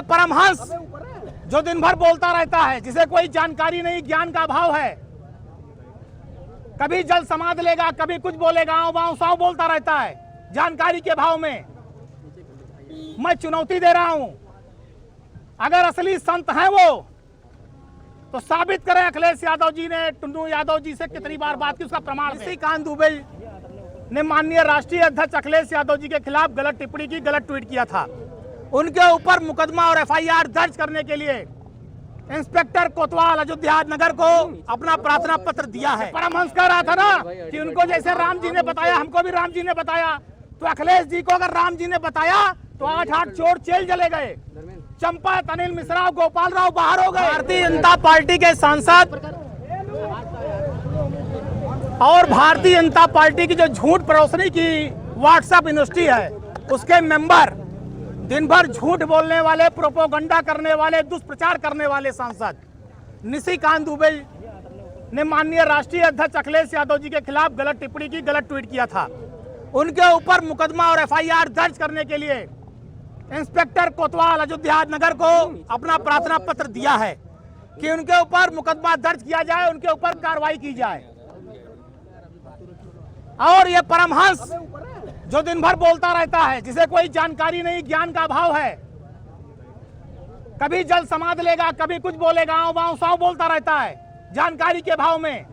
परमहंस जो दिन भर बोलता रहता है, जिसे कोई जानकारी नहीं, ज्ञान का अभाव है, कभी जल समाध लेगा, कभी कुछ बोलेगा, आओ साव बोलता रहता है जानकारी के अभाव में। मैं चुनौती दे रहा हूं, अगर असली संत हैं वो तो साबित करें अखिलेश यादव जी ने टुन्नू यादव जी से कितनी बार बात की, उसका प्रमाण। निशिकांत दुबे ने माननीय राष्ट्रीय अध्यक्ष अखिलेश यादव जी के खिलाफ गलत टिप्पणी की, गलत ट्वीट किया था। उनके ऊपर मुकदमा और एफआईआर दर्ज करने के लिए इंस्पेक्टर कोतवाल अयोध्या नगर को अपना प्रार्थना पत्र दिया है। परमहंस कह रहा था ना कि उनको जैसे राम जी ने बताया, हमको भी राम जी ने बताया, तो अखिलेश जी को अगर राम जी ने बताया तो 8 चोर जेल चले गए। चंपत, अनिल मिश्रा, गोपाल राव बाहर हो गए। भारतीय जनता पार्टी के सांसद और भारतीय जनता पार्टी की जो झूठ परोसने की व्हाट्सएप यूनिवर्सिटी है, उसके मेंबर, दिन भर झूठ बोलने वाले, प्रोपोगंडा करने वाले, दुष्प्रचार करने वाले सांसद निशिकांत दुबे ने माननीय राष्ट्रीय अध्यक्ष अखिलेश यादव जी के खिलाफ गलत टिप्पणी की, गलत ट्वीट किया था। उनके ऊपर मुकदमा और एफआईआर दर्ज करने के लिए इंस्पेक्टर कोतवाल अयोध्या नगर को अपना प्रार्थना पत्र दिया है कि उनके ऊपर मुकदमा दर्ज किया जाए, उनके ऊपर कार्रवाई की जाए। और ये परमहंस जो दिन भर बोलता रहता है, जिसे कोई जानकारी नहीं, ज्ञान का अभाव है, कभी जल समाध लेगा, कभी कुछ बोलेगा, आओ साव बोलता रहता है जानकारी के अभाव में।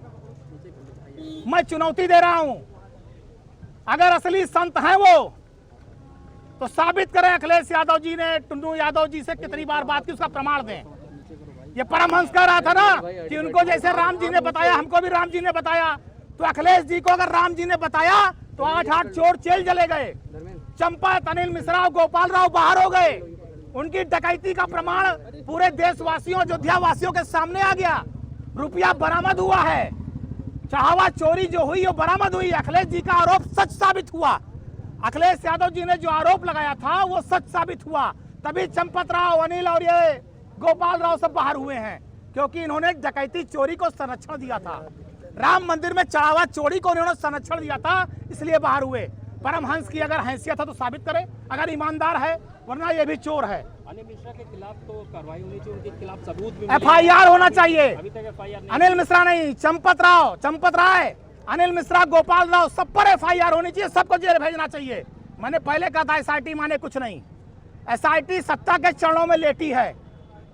मैं चुनौती दे रहा हूं, अगर असली संत हैं वो तो साबित करें अखिलेश यादव जी ने टुन्नू यादव जी से कितनी बार बात की, उसका प्रमाण दें। ये परमहंस कह रहा था ना कि उनको जैसे राम जी ने बताया, हमको भी राम जी ने बताया, तो अखिलेश जी को अगर राम जी ने बताया तो 8 चोर जेल चले गए। चंपत, अनिल मिश्रा, गोपाल राव बाहर हो गए। उनकी डकैती का प्रमाण पूरे देशवासियों, अयोध्या वासियों के सामने आ गया। रुपया बरामद हुआ है, चाहवा चोरी जो हुई वो बरामद हुई। अखिलेश जी का आरोप सच साबित हुआ। अखिलेश यादव जी ने जो आरोप लगाया था वो सच साबित हुआ, तभी चंपत राव, अनिल और ये गोपाल राव सब बाहर हुए हैं, क्योंकि इन्होंने डकैती चोरी को संरक्षण दिया था। राम मंदिर में चढ़ावा चोरी को उन्होंने संरक्षण दिया था, इसलिए बाहर हुए। परमहंस की अगर हैसियत है तो साबित करे, अगर ईमानदार है, वरना ये भी चोर है। अनिल मिश्रा के खिलाफ तो कार्रवाई होनी चाहिए, उनके खिलाफ सबूत भी एफआईआर होना चाहिए। अभी तक एफआईआर नहीं। अनिल मिश्रा नहीं, चंपत राय, अनिल मिश्रा, गोपाल राव, सब पर एफआईआर होनी चाहिए, सबको जेल भेजना चाहिए। मैंने पहले कहा था एसआईटी माने कुछ नहीं, एसआईटी सत्ता के चरणों में लेटी है,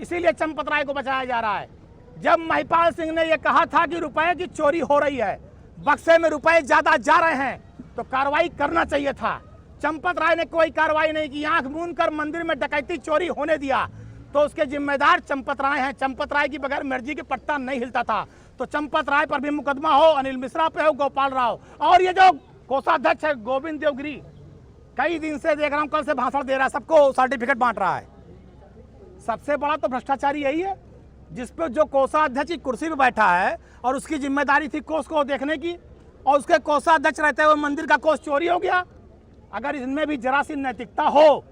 इसीलिए चंपत राय को बचाया जा रहा है। जब महिपाल सिंह ने यह कहा था कि रुपए की चोरी हो रही है, बक्से में रुपए ज्यादा जा रहे हैं, तो कार्रवाई करना चाहिए था। चंपत राय ने कोई कार्रवाई नहीं की, आंख मूंद कर मंदिर में डकैती चोरी होने दिया, तो उसके जिम्मेदार चंपत राय हैं। चंपत राय की बगैर मर्जी के पट्टा नहीं हिलता था, तो चंपत राय पर भी मुकदमा हो, अनिल मिश्रा पे हो, गोपाल राव। और ये जो कोषाध्यक्ष है गोविंद देवगिरी, कई दिन से देख रहा हूं, कल से भाषण दे रहा है, सबको सर्टिफिकेट बांट रहा है। सबसे बड़ा तो भ्रष्टाचारी यही है, जिसपे जो कोषाध्यक्ष की कुर्सी पे बैठा है और उसकी जिम्मेदारी थी कोष को देखने की, और उसके कोषाध्यक्ष रहते हुए मंदिर का कोष चोरी हो गया। अगर इनमें भी जरा सी नैतिकता हो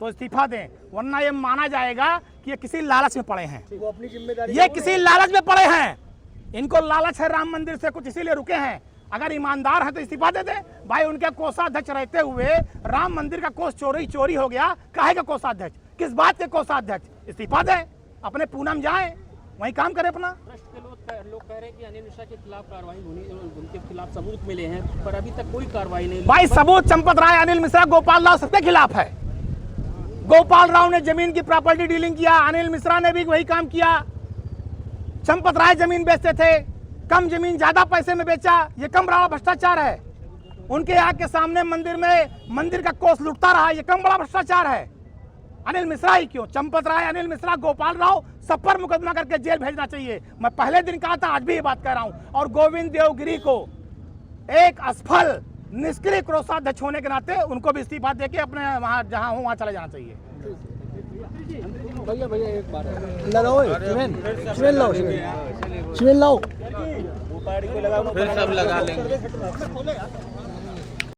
तो इस्तीफा दें, वरना ये माना जाएगा कि ये किसी लालच में पड़े हैं। वो अपनी जिम्मेदारी, ये किसी लालच में पड़े हैं, इनको लालच है राम मंदिर से, कुछ इसीलिए रुके हैं। अगर ईमानदार है तो इस्तीफा दे दे भाई। उनके कोषाध्यक्ष रहते हुए राम मंदिर का कोष चोरी हो गया, काहे का कोषाध्यक्ष, किस बात के कोषाध्यक्ष? इस्तीफा दें, अपने पूनम जाए, वहीं काम करे अपना। लोग कह रहे हैं कि अनिल मिश्रा के खिलाफ कार्रवाई होनी, उनके खिलाफ सबूत मिले हैं, पर अभी तक कोई कार्रवाई नहीं। भाई सबूत चंपत राय, अनिल मिश्रा, गोपाल राव सबके खिलाफ है। गोपाल राव ने जमीन की प्रॉपर्टी डीलिंग किया, अनिल मिश्रा ने भी वही काम किया। चंपत राय जमीन बेचते थे, कम जमीन ज्यादा पैसे में बेचा, ये कम बड़ा भ्रष्टाचार है। उनके आग के सामने मंदिर में मंदिर का कोष लुटता रहा, ये कम बड़ा भ्रष्टाचार है। अनिल मिश्रा ही क्यों, चंपत राय, अनिल मिश्रा, गोपाल राव, सब पर मुकदमा करके जेल भेजना चाहिए। मैं पहले दिन कहा था, आज भी ये बात कह रहा हूं। और गोविंद देवगिरी को एक असफल निष्क्रिय कोषाध्यक्ष होने के नाते उनको भी इस्तीफा देके अपने वहां जहां हो वहां चले जाना चाहिए। भैया एक बार शिवेन लाओ, फिर सब लगा लेंगे।